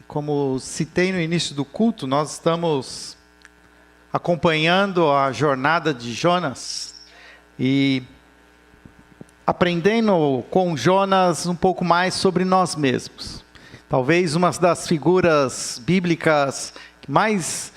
Como citei no início do culto, nós estamos acompanhando a jornada de Jonas e aprendendo com Jonas um pouco mais sobre nós mesmos. Talvez uma das figuras bíblicas mais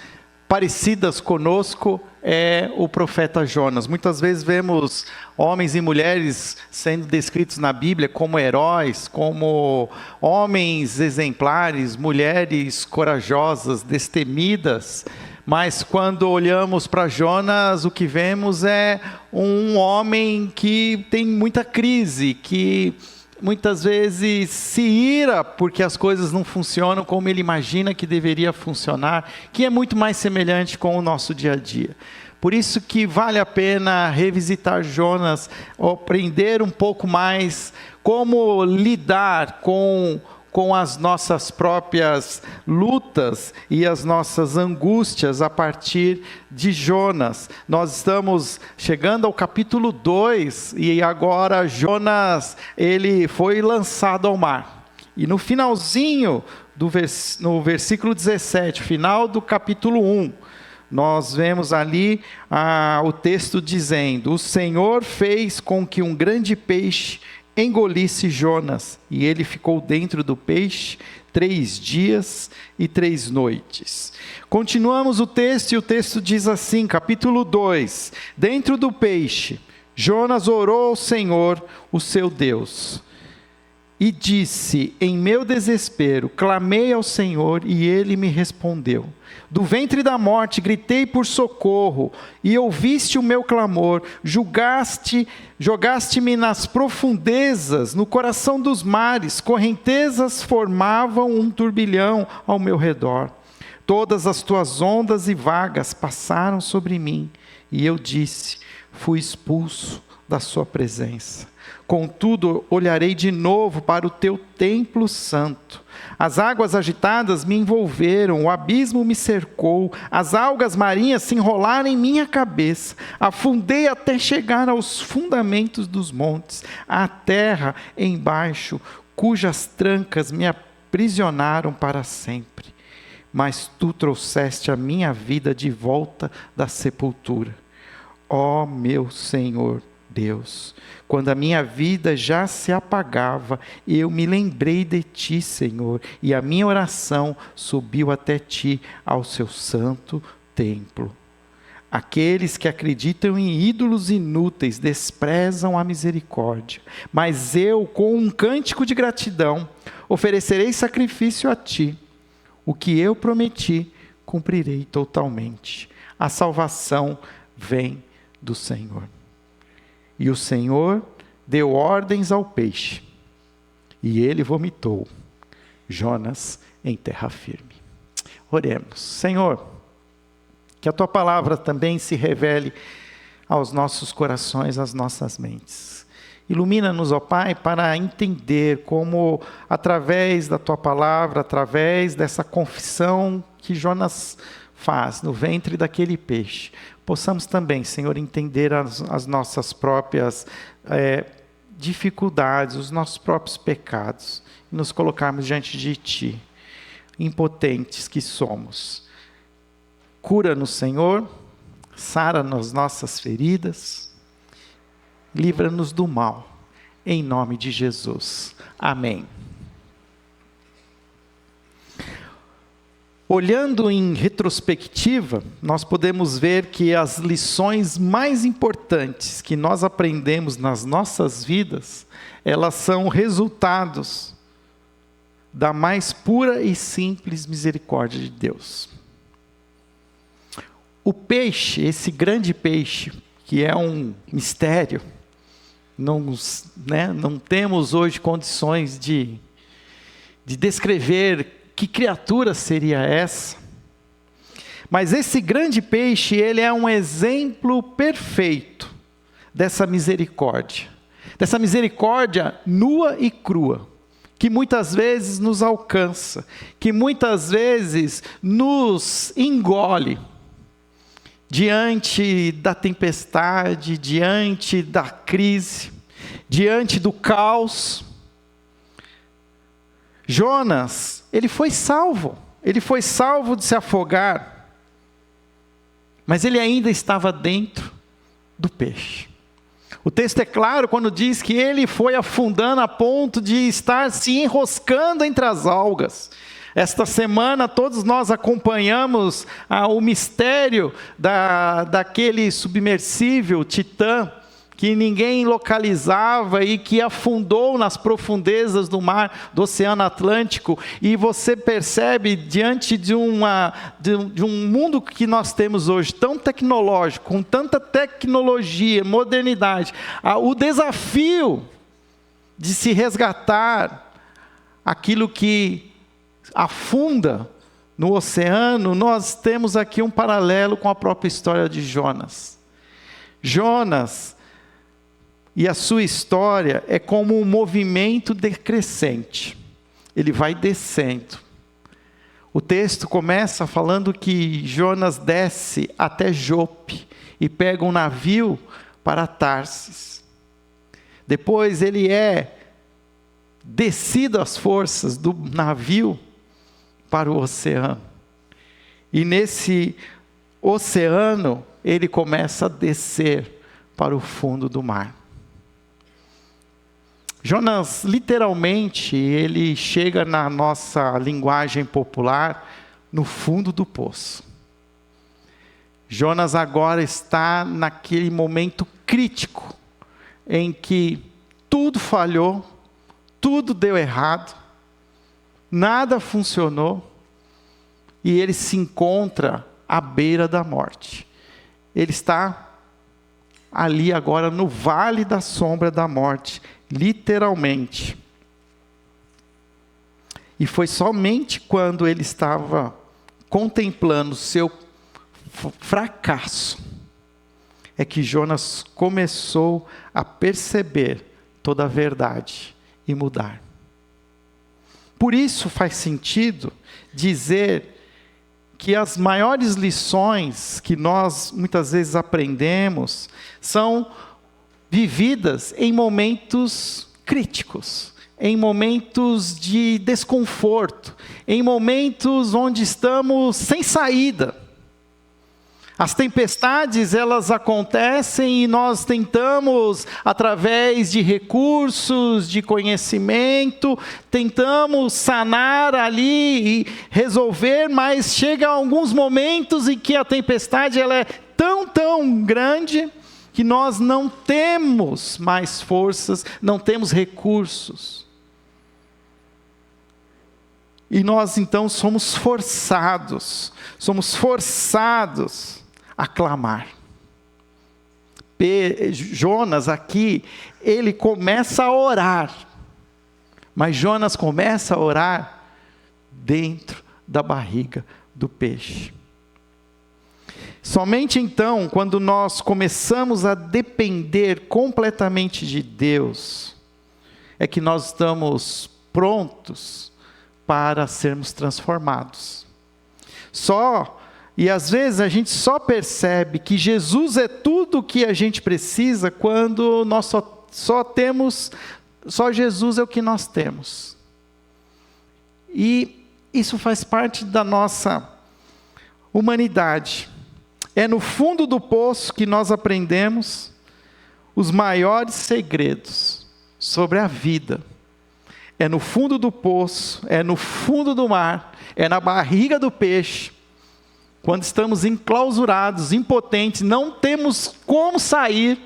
parecidas conosco é o profeta Jonas. Muitas vezes vemos homens e mulheres sendo descritos na Bíblia como heróis, como homens exemplares, mulheres corajosas, destemidas. Mas quando olhamos para Jonas, o que vemos é um homem que tem muita crise, que muitas vezes se ira porque as coisas não funcionam como ele imagina que deveria funcionar, que é muito mais semelhante com o nosso dia a dia. Por isso que vale a pena revisitar Jonas, aprender um pouco mais como lidar com as nossas próprias lutas e as nossas angústias a partir de Jonas. Nós estamos chegando ao capítulo 2 e agora Jonas, ele foi lançado ao mar. E no finalzinho, no versículo 17, final do capítulo 1, nós vemos ali o texto dizendo: o Senhor fez com que um grande peixe engolisse Jonas, e ele ficou dentro do peixe 3 dias e 3 noites. Continuamos o texto, e o texto diz assim, capítulo 2: dentro do peixe, Jonas orou ao Senhor, o seu Deus, e disse: em meu desespero, clamei ao Senhor, e ele me respondeu. Do ventre da morte gritei por socorro, e ouviste o meu clamor. Jogaste-me nas profundezas, no coração dos mares. Correntezas formavam um turbilhão ao meu redor. Todas as tuas ondas e vagas passaram sobre mim, e eu disse: fui expulso da sua presença. Contudo, olharei de novo para o teu templo santo. As águas agitadas me envolveram, o abismo me cercou, as algas marinhas se enrolaram em minha cabeça. Afundei até chegar aos fundamentos dos montes, à terra embaixo, cujas trancas me aprisionaram para sempre. Mas tu trouxeste a minha vida de volta da sepultura. Ó meu Senhor Deus, quando a minha vida já se apagava, eu me lembrei de ti, Senhor, e a minha oração subiu até ti, ao seu santo templo. Aqueles que acreditam em ídolos inúteis desprezam a misericórdia, mas eu, com um cântico de gratidão, oferecerei sacrifício a ti. O que eu prometi, cumprirei totalmente. A salvação vem do Senhor. E o Senhor deu ordens ao peixe, e ele vomitou Jonas em terra firme. Oremos. Senhor, que a tua palavra também se revele aos nossos corações, às nossas mentes. Ilumina-nos, ó Pai, para entender como, através da tua palavra, através dessa confissão que Jonas faz no ventre daquele peixe, possamos também, Senhor, entender as nossas próprias dificuldades, os nossos próprios pecados, e nos colocarmos diante de Ti, impotentes que somos. Cura-nos, Senhor, sara-nos nossas feridas, livra-nos do mal, em nome de Jesus. Amém. Olhando em retrospectiva, nós podemos ver que as lições mais importantes que nós aprendemos nas nossas vidas, elas são resultados da mais pura e simples misericórdia de Deus. O peixe, esse grande peixe, que é um mistério, não temos hoje condições de descrever que criatura seria essa? Mas esse grande peixe, ele é um exemplo perfeito dessa misericórdia nua e crua, que muitas vezes nos alcança, que muitas vezes nos engole, diante da tempestade, diante da crise, diante do caos. Jonas, ele foi salvo de se afogar, mas ele ainda estava dentro do peixe. O texto é claro quando diz que ele foi afundando a ponto de estar se enroscando entre as algas. Esta semana todos nós acompanhamos o mistério daquele submersível Titã, que ninguém localizava e que afundou nas profundezas do mar, do Oceano Atlântico. E você percebe, diante de um mundo que nós temos hoje, tão tecnológico, com tanta tecnologia, modernidade, o desafio de se resgatar aquilo que afunda no oceano. Nós temos aqui um paralelo com a própria história de Jonas. Jonas e a sua história é como um movimento decrescente. Ele vai descendo. O texto começa falando que Jonas desce até Jope e pega um navio para Tarsis. Depois ele é descido às forças do navio para o oceano. E nesse oceano ele começa a descer para o fundo do mar. Jonas, literalmente, ele chega na nossa linguagem popular, no fundo do poço. Jonas agora está naquele momento crítico, em que tudo falhou, tudo deu errado, nada funcionou, e ele se encontra à beira da morte. Ele está ali agora no vale da sombra da morte, literalmente. E foi somente quando ele estava contemplando o seu fracasso, é que Jonas começou a perceber toda a verdade e mudar. Por isso faz sentido dizer que as maiores lições que nós muitas vezes aprendemos são vividas em momentos críticos, em momentos de desconforto, em momentos onde estamos sem saída. As tempestades, elas acontecem e nós tentamos, através de recursos, de conhecimento, tentamos sanar ali e resolver, mas chega alguns momentos em que a tempestade ela é tão grande que nós não temos mais forças, não temos recursos. E nós então somos forçados a clamar. Jonas aqui, ele começa a orar, mas Jonas começa a orar dentro da barriga do peixe. Somente então, quando nós começamos a depender completamente de Deus, é que nós estamos prontos para sermos transformados. E às vezes a gente só percebe que Jesus é tudo o que a gente precisa quando nós só Jesus é o que nós temos. E isso faz parte da nossa humanidade. É no fundo do poço que nós aprendemos os maiores segredos sobre a vida. É no fundo do poço, é no fundo do mar, é na barriga do peixe, quando estamos enclausurados, impotentes, não temos como sair,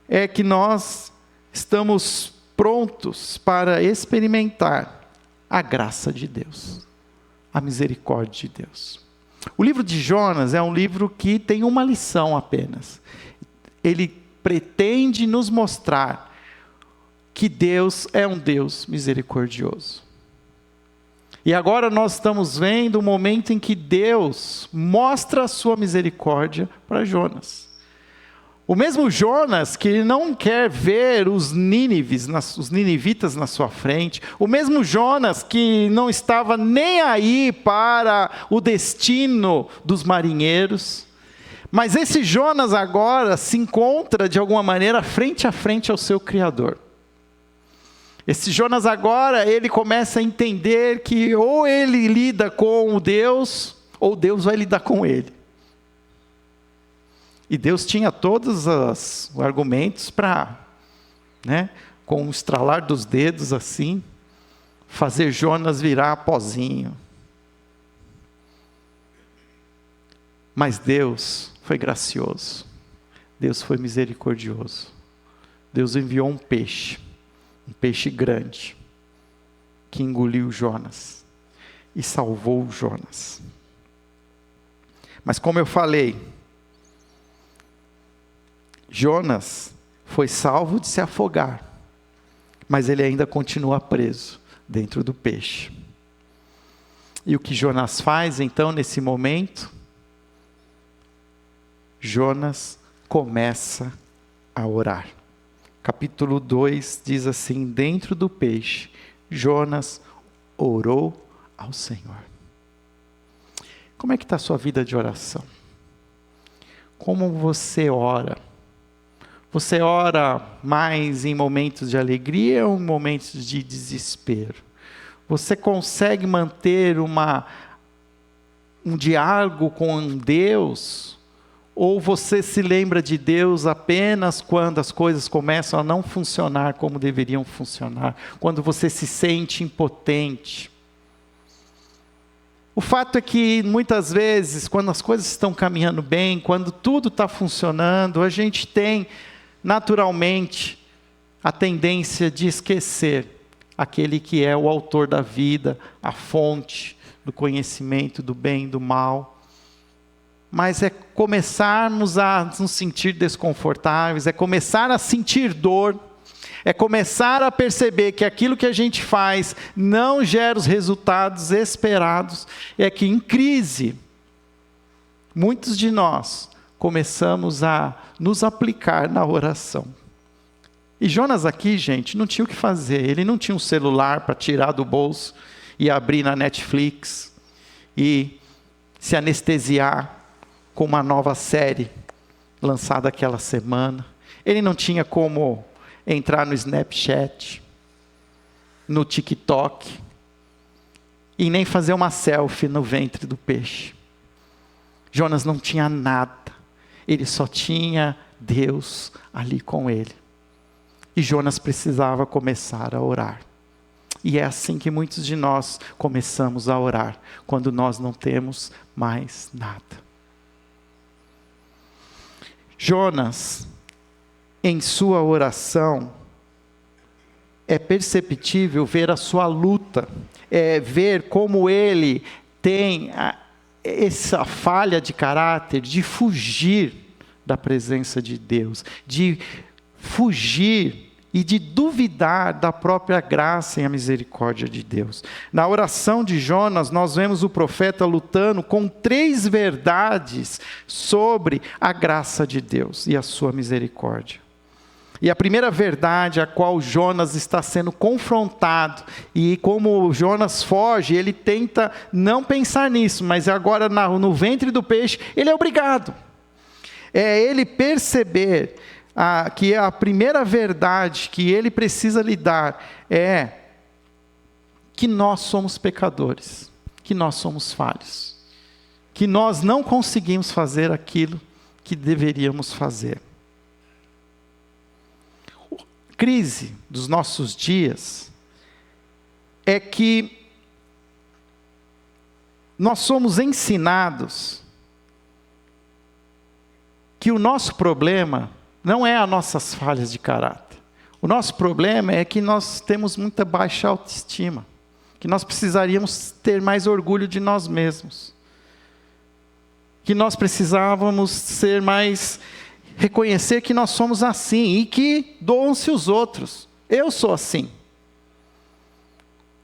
é que nós estamos prontos para experimentar a graça de Deus, a misericórdia de Deus. O livro de Jonas é um livro que tem uma lição apenas. Ele pretende nos mostrar que Deus é um Deus misericordioso. E agora nós estamos vendo o momento em que Deus mostra a sua misericórdia para Jonas. O mesmo Jonas que não quer ver os ninivitas na sua frente, o mesmo Jonas que não estava nem aí para o destino dos marinheiros, mas esse Jonas agora se encontra de alguma maneira frente a frente ao seu Criador. Esse Jonas agora, ele começa a entender que ou ele lida com o Deus, ou Deus vai lidar com ele. E Deus tinha todos os argumentos para, com um estralar dos dedos assim, fazer Jonas virar pozinho. Mas Deus foi gracioso. Deus foi misericordioso. Deus enviou um peixe grande, que engoliu Jonas e salvou Jonas. Mas como eu falei, Jonas foi salvo de se afogar, mas ele ainda continua preso dentro do peixe. E o que Jonas faz então nesse momento? Jonas começa a orar. Capítulo 2 diz assim: dentro do peixe, Jonas orou ao Senhor. Como é que está a sua vida de oração? Como você ora? Você ora mais em momentos de alegria ou em momentos de desespero? Você consegue manter um diálogo com Deus? Ou você se lembra de Deus apenas quando as coisas começam a não funcionar como deveriam funcionar? Quando você se sente impotente? O fato é que muitas vezes, quando as coisas estão caminhando bem, quando tudo está funcionando, a gente tem naturalmente a tendência de esquecer aquele que é o autor da vida, a fonte do conhecimento do bem e do mal. Mas é começarmos a nos sentir desconfortáveis, é começar a sentir dor, é começar a perceber que aquilo que a gente faz não gera os resultados esperados. É que em crise, muitos de nós começamos a nos aplicar na oração. E Jonas aqui, gente, não tinha o que fazer. Ele não tinha um celular para tirar do bolso e abrir na Netflix e se anestesiar com uma nova série lançada aquela semana. Ele não tinha como entrar no Snapchat, no TikTok, e nem fazer uma selfie no ventre do peixe. Jonas não tinha nada. Ele só tinha Deus ali com ele. E Jonas precisava começar a orar. E é assim que muitos de nós começamos a orar, quando nós não temos mais nada. Jonas, em sua oração, é perceptível ver a sua luta, ver como ele tem essa falha de caráter de fugir da presença de Deus, de fugir e de duvidar da própria graça e a misericórdia de Deus. Na oração de Jonas, nós vemos o profeta lutando com 3 verdades sobre a graça de Deus e a sua misericórdia. E a primeira verdade a qual Jonas está sendo confrontado, e como Jonas foge, ele tenta não pensar nisso, mas agora no ventre do peixe, ele é obrigado. É ele perceber que a primeira verdade que ele precisa lidar é que nós somos pecadores, que nós somos falhos, que nós não conseguimos fazer aquilo que deveríamos fazer. A crise dos nossos dias é que nós somos ensinados que o nosso problema não é as nossas falhas de caráter. O nosso problema é que nós temos muita baixa autoestima, que nós precisaríamos ter mais orgulho de nós mesmos, que nós precisávamos reconhecer que nós somos assim e que doam-se os outros. Eu sou assim.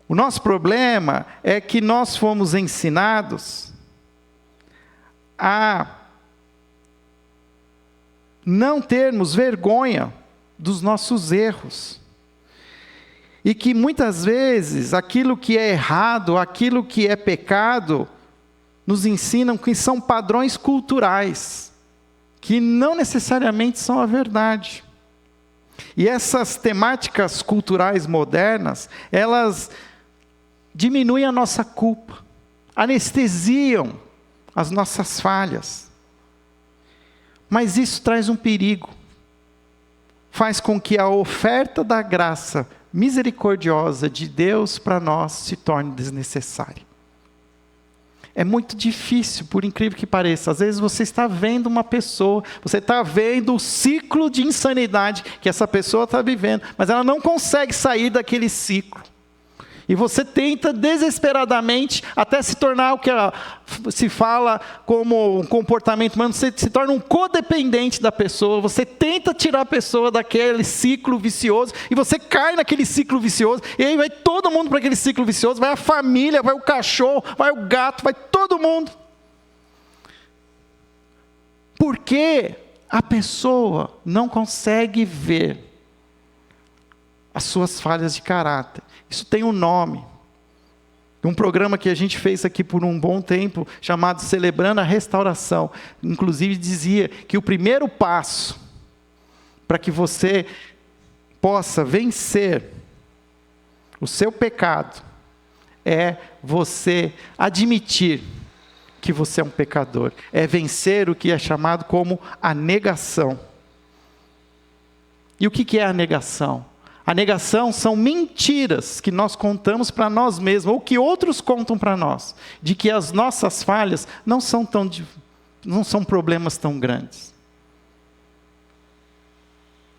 O nosso problema é que nós fomos ensinados a não termos vergonha dos nossos erros. E que muitas vezes aquilo que é errado, aquilo que é pecado, nos ensinam que são padrões culturais, que não necessariamente são a verdade. E essas temáticas culturais modernas, elas diminuem a nossa culpa, anestesiam as nossas falhas. Mas isso traz um perigo. Faz com que a oferta da graça misericordiosa de Deus para nós se torne desnecessária. É muito difícil, por incrível que pareça. Às vezes você está vendo uma pessoa, você está vendo o ciclo de insanidade que essa pessoa está vivendo, mas ela não consegue sair daquele ciclo. E você tenta desesperadamente até se tornar o que se fala como um comportamento humano, você se torna um codependente da pessoa, você tenta tirar a pessoa daquele ciclo vicioso, e você cai naquele ciclo vicioso, e aí vai todo mundo para aquele ciclo vicioso, vai a família, vai o cachorro, vai o gato, vai todo mundo. Porque a pessoa não consegue ver as suas falhas de caráter. Isso tem um nome. Um programa que a gente fez aqui por um bom tempo, chamado Celebrando a Restauração. Inclusive dizia que o primeiro passo para que você possa vencer o seu pecado é você admitir que você é um pecador. É vencer o que é chamado como a negação. E o que é a negação? A negação são mentiras que nós contamos para nós mesmos, ou que outros contam para nós, de que as nossas falhas não são problemas tão grandes.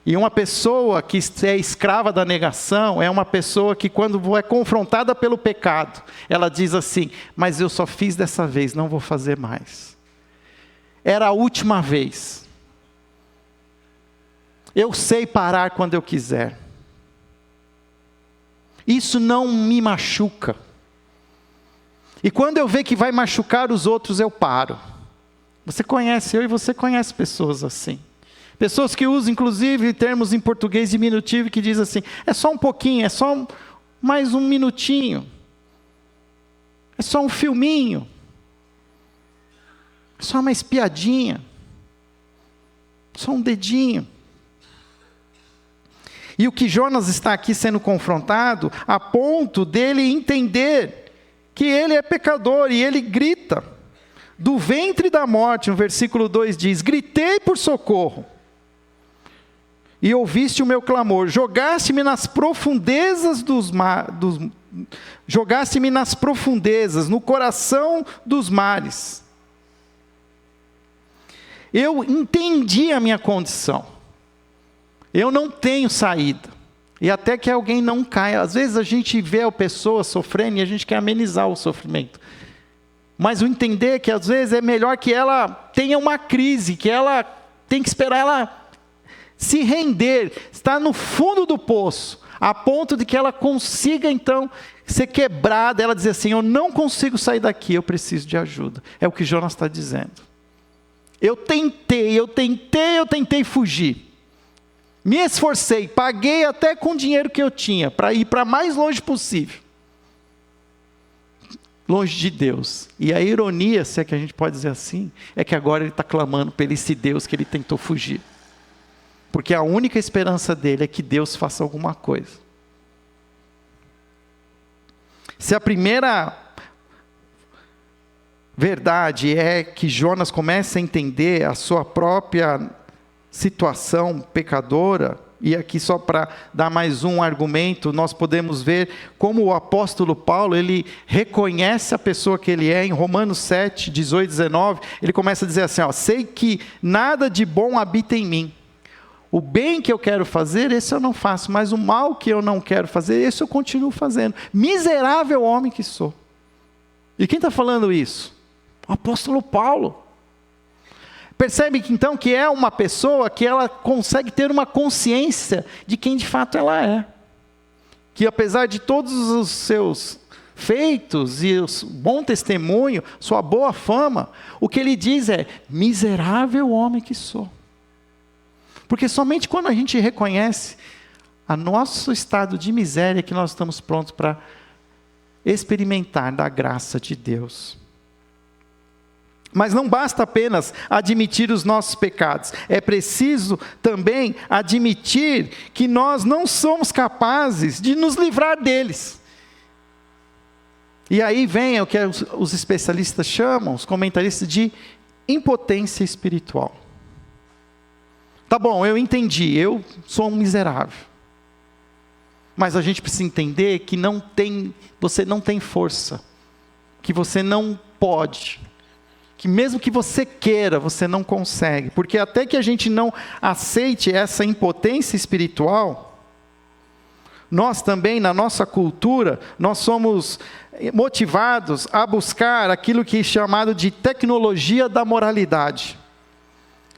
E uma pessoa que é escrava da negação, é uma pessoa que quando é confrontada pelo pecado, ela diz assim: mas eu só fiz dessa vez, não vou fazer mais. Era a última vez. Eu sei parar quando eu quiser. Isso não me machuca. E quando eu ver que vai machucar os outros, eu paro. Eu e você conhece pessoas assim. Pessoas que usam, inclusive, termos em português diminutivo, que diz assim: é só um pouquinho, é só mais um minutinho. É só um filminho. É só uma espiadinha. Só um dedinho. E o que Jonas está aqui sendo confrontado, a ponto dele entender que ele é pecador, e ele grita, do ventre da morte, no versículo 2 diz: gritei por socorro, e ouviste o meu clamor, jogaste-me nas profundezas jogaste-me nas profundezas, no coração dos mares. Eu entendi a minha condição. Eu não tenho saída. E até que alguém não caia. Às vezes a gente vê a pessoa sofrendo e a gente quer amenizar o sofrimento. Mas o entender é que às vezes é melhor que ela tenha uma crise, que ela tem que esperar ela se render, estar no fundo do poço, a ponto de que ela consiga então ser quebrada, ela dizer assim: eu não consigo sair daqui, eu preciso de ajuda. É o que Jonas está dizendo. Eu tentei fugir. Me esforcei, paguei até com o dinheiro que eu tinha, para ir para mais longe possível. Longe de Deus. E a ironia, se é que a gente pode dizer assim, é que agora ele está clamando por esse Deus que ele tentou fugir. Porque a única esperança dele é que Deus faça alguma coisa. Se a primeira verdade é que Jonas começa a entender a sua própria situação pecadora, e aqui só para dar mais um argumento, nós podemos ver como o apóstolo Paulo, ele reconhece a pessoa que ele é, em Romanos 7, 18, 19, ele começa a dizer assim: sei que nada de bom habita em mim, o bem que eu quero fazer, esse eu não faço, mas o mal que eu não quero fazer, esse eu continuo fazendo, miserável homem que sou. E quem está falando isso? O apóstolo Paulo. Percebe que então que é uma pessoa que ela consegue ter uma consciência de quem de fato ela é. Que apesar de todos os seus feitos e o bom testemunho, sua boa fama, o que ele diz é: miserável homem que sou. Porque somente quando a gente reconhece o nosso estado de miséria que nós estamos prontos para experimentar da graça de Deus. Mas não basta apenas admitir os nossos pecados. É preciso também admitir que nós não somos capazes de nos livrar deles. E aí vem o que os especialistas chamam, os comentaristas, de impotência espiritual. Tá bom, eu entendi, eu sou um miserável. Mas a gente precisa entender que você não tem força, que você não pode, que mesmo que você queira, você não consegue. Porque até que a gente não aceite essa impotência espiritual, nós também, na nossa cultura, nós somos motivados a buscar aquilo que é chamado de tecnologia da moralidade,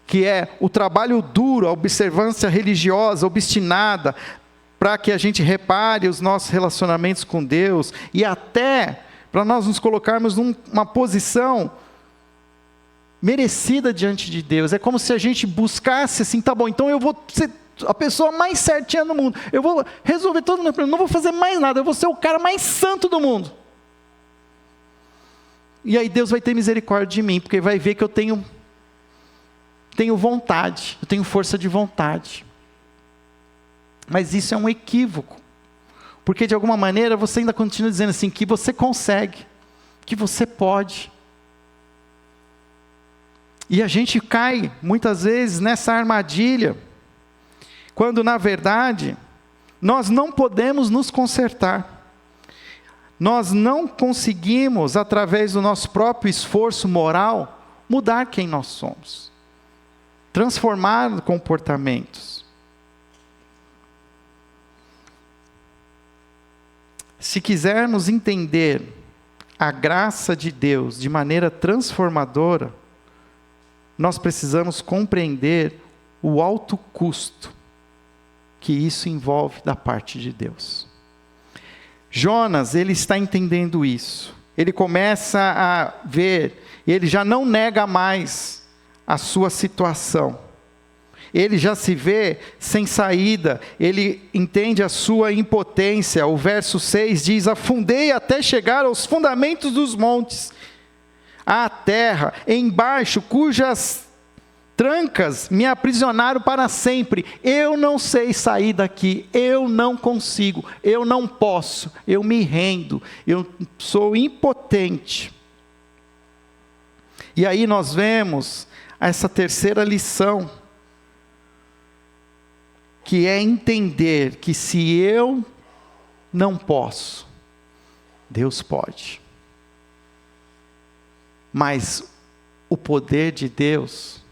que é o trabalho duro, a observância religiosa, obstinada, para que a gente repare os nossos relacionamentos com Deus, e até para nós nos colocarmos numa posição merecida diante de Deus. É como se a gente buscasse assim, tá bom, então eu vou ser a pessoa mais certinha do mundo, eu vou resolver todo o meu problema, não vou fazer mais nada, eu vou ser o cara mais santo do mundo. E aí Deus vai ter misericórdia de mim, porque vai ver que eu tenho vontade, eu tenho força de vontade. Mas isso é um equívoco, porque de alguma maneira você ainda continua dizendo assim, que você consegue, que você pode. E a gente cai muitas vezes nessa armadilha, quando na verdade nós não podemos nos consertar. Nós não conseguimos, através do nosso próprio esforço moral, mudar quem nós somos, transformar comportamentos. Se quisermos entender a graça de Deus de maneira transformadora, nós precisamos compreender o alto custo que isso envolve da parte de Deus. Jonas, ele está entendendo isso. Ele começa a ver, ele já não nega mais a sua situação. Ele já se vê sem saída, ele entende a sua impotência. O verso 6 diz: afundei até chegar aos fundamentos dos montes, à terra, embaixo, cujas trancas me aprisionaram para sempre. Eu não sei sair daqui, eu não consigo, eu não posso, eu me rendo, eu sou impotente. E aí nós vemos essa terceira lição, que é entender que se eu não posso, Deus pode. Mas o poder de Deus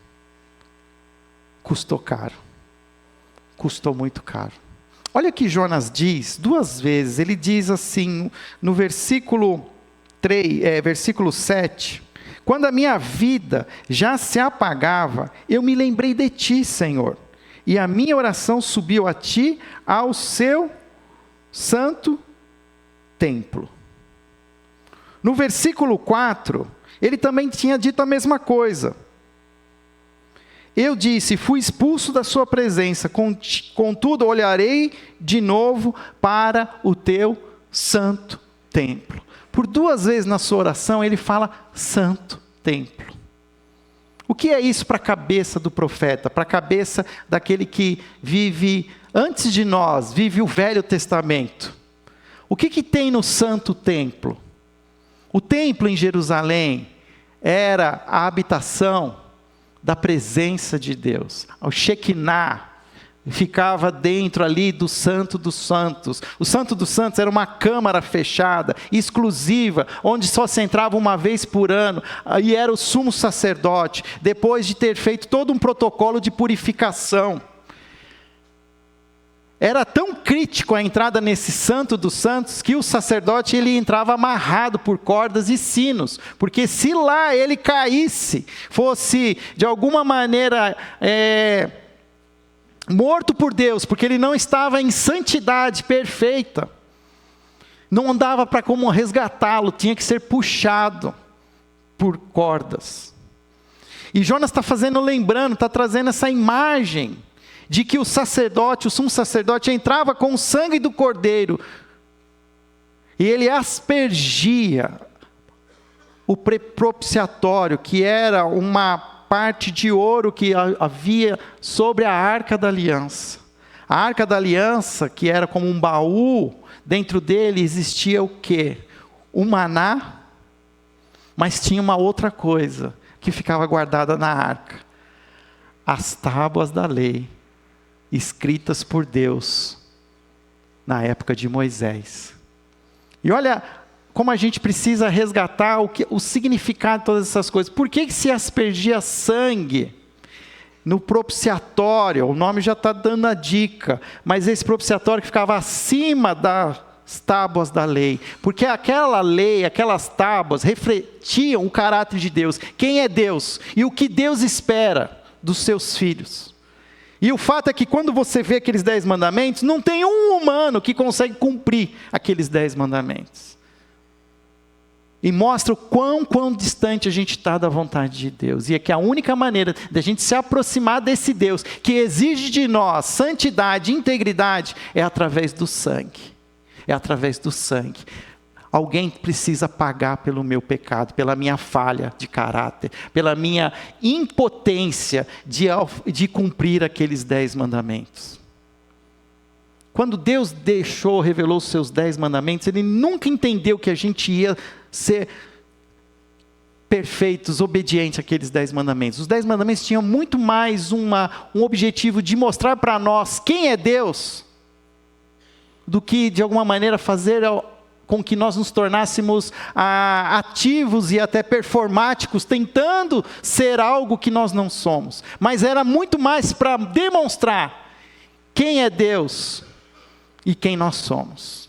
custou caro, custou muito caro. Olha o que Jonas diz 2 vezes, ele diz assim, no versículo 7, quando a minha vida já se apagava, eu me lembrei de ti, Senhor, e a minha oração subiu a ti, ao seu santo templo. No versículo 4, ele também tinha dito a mesma coisa. Eu disse, fui expulso da sua presença, contudo olharei de novo para o teu santo templo. Por 2 vezes na sua oração ele fala santo templo. O que é isso para a cabeça do profeta, para a cabeça daquele que vive antes de nós, vive o Velho Testamento? O que tem no santo templo? O templo em Jerusalém era a habitação da presença de Deus. O Shekinah ficava dentro ali do Santo dos Santos. O Santo dos Santos era uma câmara fechada, exclusiva, onde só se entrava uma vez por ano, e era o sumo sacerdote, depois de ter feito todo um protocolo de purificação. Era tão crítico a entrada nesse Santo dos Santos, que o sacerdote ele entrava amarrado por cordas e sinos, porque se lá ele caísse, fosse de alguma maneira morto por Deus, porque ele não estava em santidade perfeita, não dava para como resgatá-lo, tinha que ser puxado por cordas. E Jonas está lembrando, está trazendo essa imagem de que o sacerdote, o sumo sacerdote, entrava com o sangue do cordeiro, e ele aspergia o propiciatório, que era uma parte de ouro que havia sobre a Arca da Aliança. A Arca da Aliança, que era como um baú, dentro dele existia o quê? O maná, mas tinha uma outra coisa que ficava guardada na arca: as tábuas da lei, escritas por Deus na época de Moisés. E olha como a gente precisa resgatar o significado de todas essas coisas. Por que se aspergia sangue no propiciatório? O nome já está dando a dica, mas esse propiciatório que ficava acima das tábuas da lei, porque aquela lei, aquelas tábuas refletiam o caráter de Deus, quem é Deus e o que Deus espera dos seus filhos. E o fato é que quando você vê aqueles 10 mandamentos, não tem um humano que consegue cumprir aqueles 10 mandamentos. E mostra o quão distante a gente está da vontade de Deus. E é que a única maneira de a gente se aproximar desse Deus, que exige de nós santidade, integridade, é através do sangue. É através do sangue. Alguém precisa pagar pelo meu pecado, pela minha falha de caráter, pela minha impotência de cumprir aqueles 10 mandamentos. Quando Deus revelou os seus 10 mandamentos, Ele nunca entendeu que a gente ia ser perfeitos, obedientes àqueles 10 mandamentos. Os 10 mandamentos tinham muito mais um objetivo de mostrar para nós quem é Deus, do que de alguma maneira fazer com que nós nos tornássemos ativos e até performáticos, tentando ser algo que nós não somos. Mas era muito mais para demonstrar quem é Deus e quem nós somos.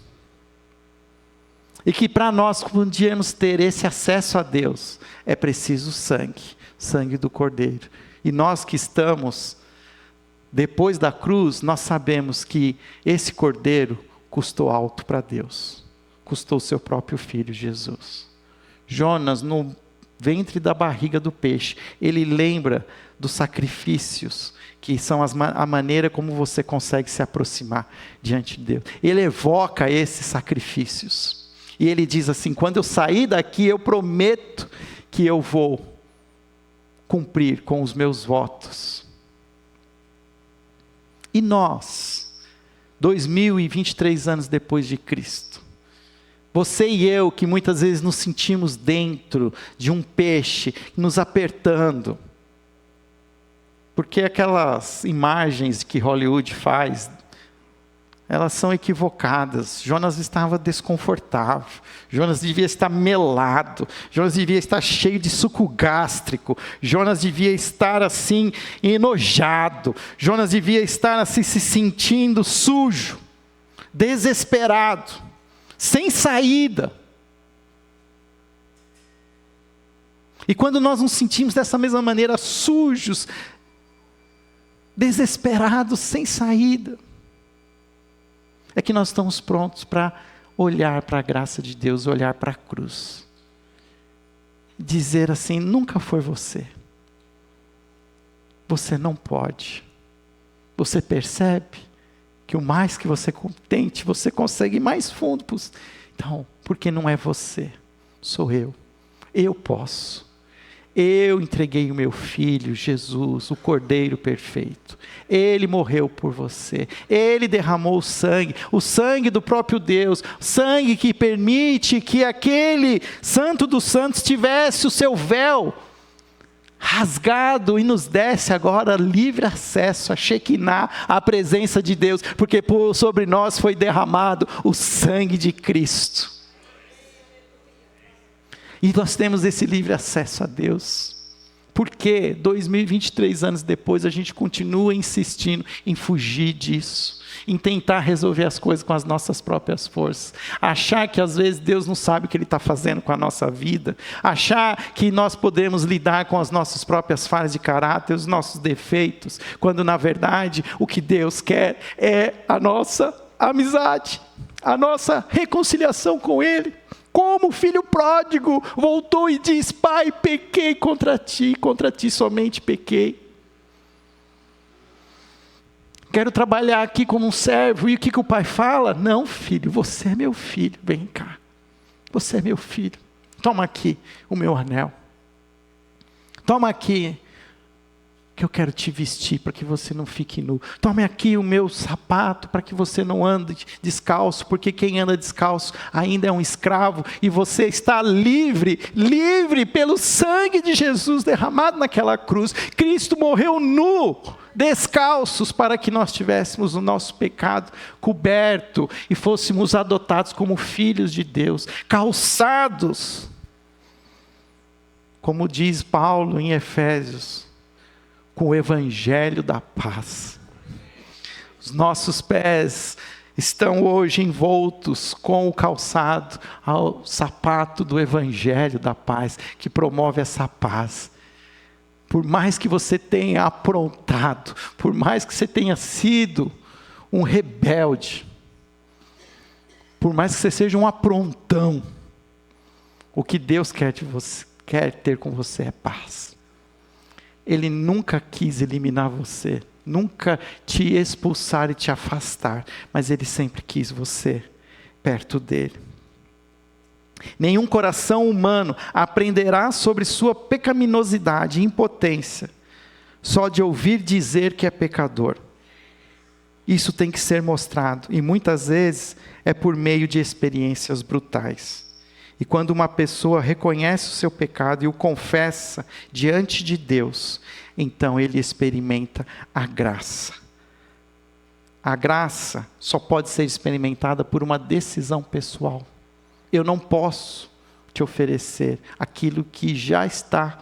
E que para nós podermos ter esse acesso a Deus, é preciso sangue do Cordeiro. E nós que estamos depois da cruz, nós sabemos que esse Cordeiro custou alto para Deus. Custou o seu próprio filho, Jesus. Jonas, no ventre da barriga do peixe, ele lembra dos sacrifícios, que são a maneira como você consegue se aproximar diante de Deus. Ele evoca esses sacrifícios. E ele diz assim: quando eu sair daqui, eu prometo que eu vou cumprir com os meus votos. E nós, 2023 anos depois de Cristo, você e eu, que muitas vezes nos sentimos dentro de um peixe, nos apertando, porque aquelas imagens que Hollywood faz, elas são equivocadas. Jonas estava desconfortável, Jonas devia estar melado, Jonas devia estar cheio de suco gástrico, Jonas devia estar assim, enojado, Jonas devia estar assim, se sentindo sujo, desesperado, sem saída. E quando nós nos sentimos dessa mesma maneira, sujos, desesperados, sem saída, é que nós estamos prontos para olhar para a graça de Deus, olhar para a cruz. Dizer assim: nunca foi você. Você não pode. Você percebe que o mais que você tente, você consegue ir mais fundo. Então, porque não é você, sou eu. Eu posso. Eu entreguei o meu filho, Jesus, o Cordeiro perfeito. Ele morreu por você. Ele derramou o sangue do próprio Deus, sangue que permite que aquele Santo dos Santos tivesse o seu véu rasgado e nos desse agora livre acesso a Shekinah, a presença de Deus, porque sobre nós foi derramado o sangue de Cristo. E nós temos esse livre acesso a Deus. Porque 2023 anos depois a gente continua insistindo em fugir disso, em tentar resolver as coisas com as nossas próprias forças, achar que às vezes Deus não sabe o que Ele está fazendo com a nossa vida, achar que nós podemos lidar com as nossas próprias falhas de caráter, os nossos defeitos, quando na verdade o que Deus quer é a nossa amizade, a nossa reconciliação com Ele. Como o filho pródigo voltou e diz: Pai, pequei contra ti somente pequei. Quero trabalhar aqui como um servo. E o que o pai fala? Não, filho, você é meu filho, vem cá. Você é meu filho. Toma aqui o meu anel. Toma aqui, que eu quero te vestir para que você não fique nu. Tome aqui o meu sapato para que você não ande descalço, porque quem anda descalço ainda é um escravo, e você está livre, livre pelo sangue de Jesus derramado naquela cruz. Cristo morreu nu, descalços, para que nós tivéssemos o nosso pecado coberto e fôssemos adotados como filhos de Deus, calçados, como diz Paulo em Efésios, com o evangelho da paz. Os nossos pés estão hoje envoltos com o calçado, ao sapato do evangelho da paz, que promove essa paz. Por mais que você tenha aprontado, por mais que você tenha sido um rebelde, por mais que você seja um aprontão, o que Deus quer de você, quer ter com você é paz. Ele nunca quis eliminar você, nunca te expulsar e te afastar, mas Ele sempre quis você perto dEle. Nenhum coração humano aprenderá sobre sua pecaminosidade e impotência, só de ouvir dizer que é pecador. Isso tem que ser mostrado, e muitas vezes é por meio de experiências brutais. E quando uma pessoa reconhece o seu pecado e o confessa diante de Deus, então ele experimenta a graça. A graça só pode ser experimentada por uma decisão pessoal. Eu não posso te oferecer aquilo que já está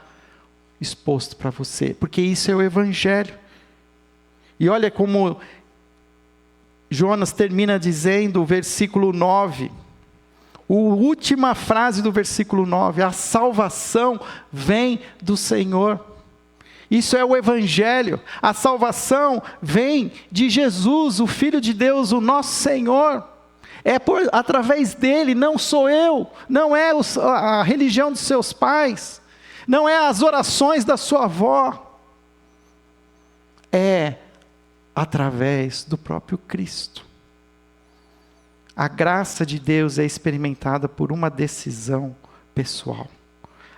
exposto para você, porque isso é o Evangelho. E olha como Jonas termina dizendo, o versículo 9, a última frase do versículo 9, a salvação vem do Senhor. Isso é o Evangelho, a salvação vem de Jesus, o Filho de Deus, o nosso Senhor. É através dele, não sou eu, não é a religião dos seus pais, não é as orações da sua avó, é através do próprio Cristo. A graça de Deus é experimentada por uma decisão pessoal.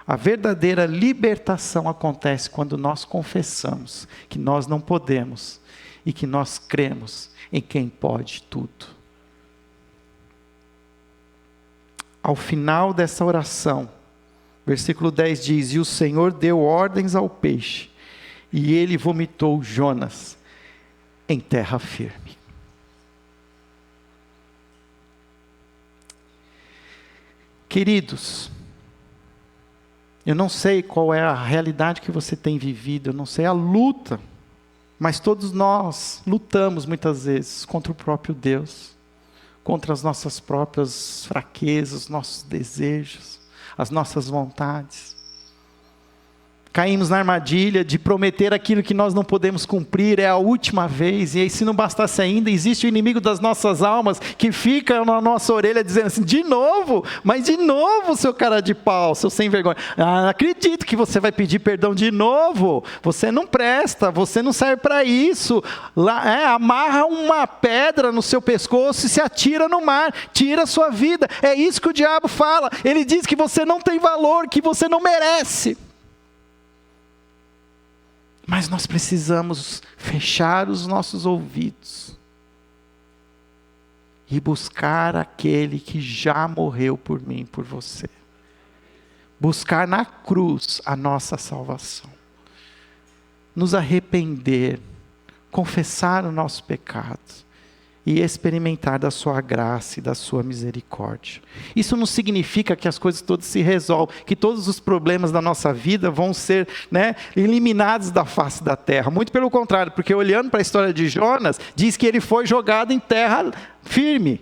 A verdadeira libertação acontece quando nós confessamos que nós não podemos e que nós cremos em quem pode tudo. Ao final dessa oração, versículo 10 diz: e o Senhor deu ordens ao peixe, e ele vomitou Jonas em terra firme. Queridos, eu não sei qual é a realidade que você tem vivido, eu não sei a luta, mas todos nós lutamos muitas vezes contra o próprio Deus, contra as nossas próprias fraquezas, nossos desejos, as nossas vontades. Caímos na armadilha de prometer aquilo que nós não podemos cumprir, é a última vez, e aí se não bastasse ainda, existe o inimigo das nossas almas, que fica na nossa orelha dizendo assim, de novo, mas de novo, seu cara de pau, seu sem vergonha, não acredito que você vai pedir perdão de novo, você não presta, você não serve para isso, amarra uma pedra no seu pescoço e se atira no mar, tira a sua vida, é isso que o diabo fala, ele diz que você não tem valor, que você não merece. Mas nós precisamos fechar os nossos ouvidos e buscar aquele que já morreu por mim e por você. Buscar na cruz a nossa salvação. Nos arrepender, confessar o nosso pecado e experimentar da sua graça e da sua misericórdia. Isso não significa que as coisas todas se resolvem, que todos os problemas da nossa vida vão ser, eliminados da face da terra. Muito pelo contrário, porque olhando para a história de Jonas, diz que ele foi jogado em terra firme.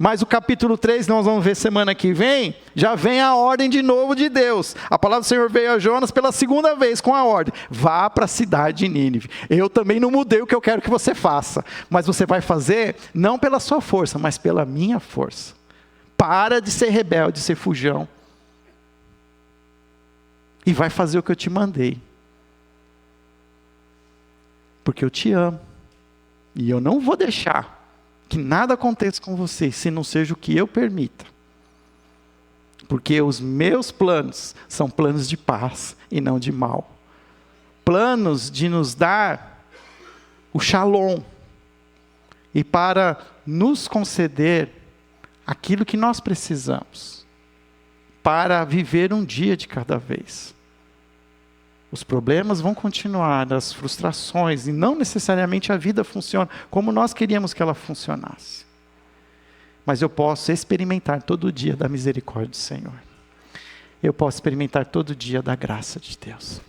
Mas o capítulo 3, nós vamos ver semana que vem, já vem a ordem de novo de Deus. A palavra do Senhor veio a Jonas pela segunda vez com a ordem. Vá para a cidade de Nínive. Eu também não mudei o que eu quero que você faça. Mas você vai fazer, não pela sua força, mas pela minha força. Para de ser rebelde, de ser fujão. E vai fazer o que eu te mandei. Porque eu te amo. E eu não vou deixar que nada aconteça com você, se não seja o que eu permita. porque os meus planos são planos de paz e não de mal. Planos de nos dar o shalom e para nos conceder aquilo que nós precisamos para viver um dia de cada vez. Os problemas vão continuar, as frustrações, e não necessariamente a vida funciona como nós queríamos que ela funcionasse. Mas eu posso experimentar todo dia da misericórdia do Senhor. Eu posso experimentar todo dia da graça de Deus.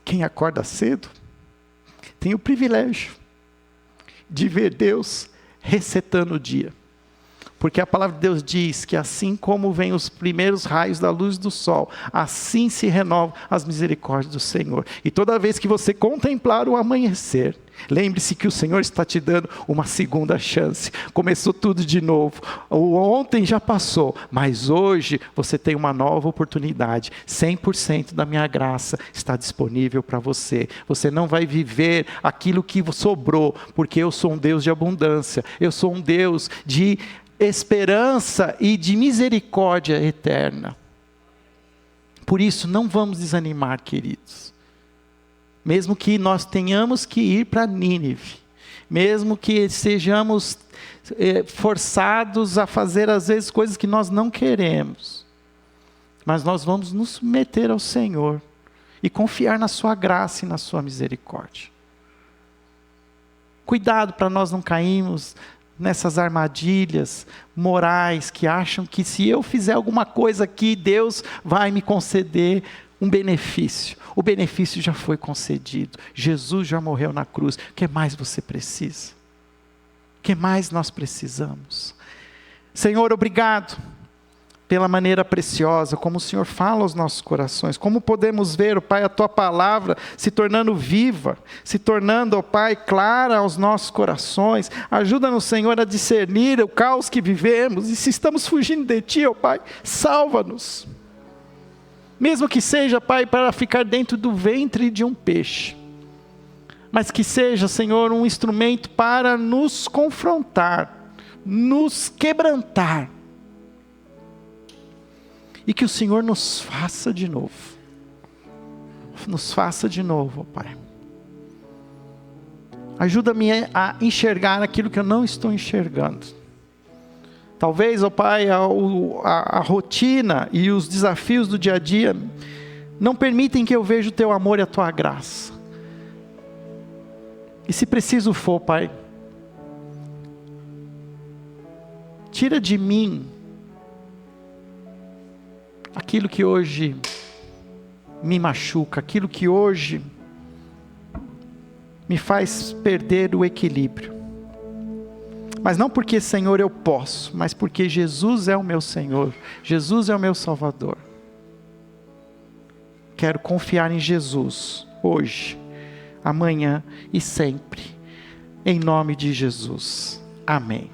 Quem acorda cedo tem o privilégio de ver Deus resetando o dia. Porque a palavra de Deus diz que assim como vêm os primeiros raios da luz do sol, assim se renovam as misericórdias do Senhor. E toda vez que você contemplar o amanhecer, lembre-se que o Senhor está te dando uma segunda chance. Começou tudo de novo. O ontem já passou, mas hoje você tem uma nova oportunidade. 100% da minha graça está disponível para você. Você não vai viver aquilo que sobrou, porque eu sou um Deus de abundância. Eu sou um Deus de esperança e de misericórdia eterna. Por isso, não vamos desanimar, queridos. Mesmo que nós tenhamos que ir para Nínive, mesmo que sejamos forçados a fazer às vezes coisas que nós não queremos, mas nós vamos nos submeter ao Senhor e confiar na sua graça e na sua misericórdia. Cuidado para nós não cairmos nessas armadilhas morais que acham que se eu fizer alguma coisa aqui, Deus vai me conceder um benefício. O benefício já foi concedido. Jesus já morreu na cruz. O que mais você precisa? O que mais nós precisamos? Senhor, obrigado pela maneira preciosa como o Senhor fala aos nossos corações, como podemos ver, ó Pai, a Tua palavra se tornando viva, se tornando, ó Pai, clara aos nossos corações. Ajuda-nos, Senhor, a discernir o caos que vivemos, e se estamos fugindo de Ti, ó Pai, salva-nos. Mesmo que seja, Pai, para ficar dentro do ventre de um peixe, mas que seja, Senhor, um instrumento para nos confrontar, nos quebrantar, e que o Senhor nos faça de novo. Nos faça de novo, ó Pai. Ajuda-me a enxergar aquilo que eu não estou enxergando. Talvez, ó Pai, a rotina e os desafios do dia a dia não permitem que eu veja o Teu amor e a Tua graça. E se preciso for, Pai, tira de mim aquilo que hoje me machuca, aquilo que hoje me faz perder o equilíbrio. Mas não porque, Senhor, eu posso, mas porque Jesus é o meu Senhor, Jesus é o meu Salvador. Quero confiar em Jesus, hoje, amanhã e sempre, em nome de Jesus. Amém.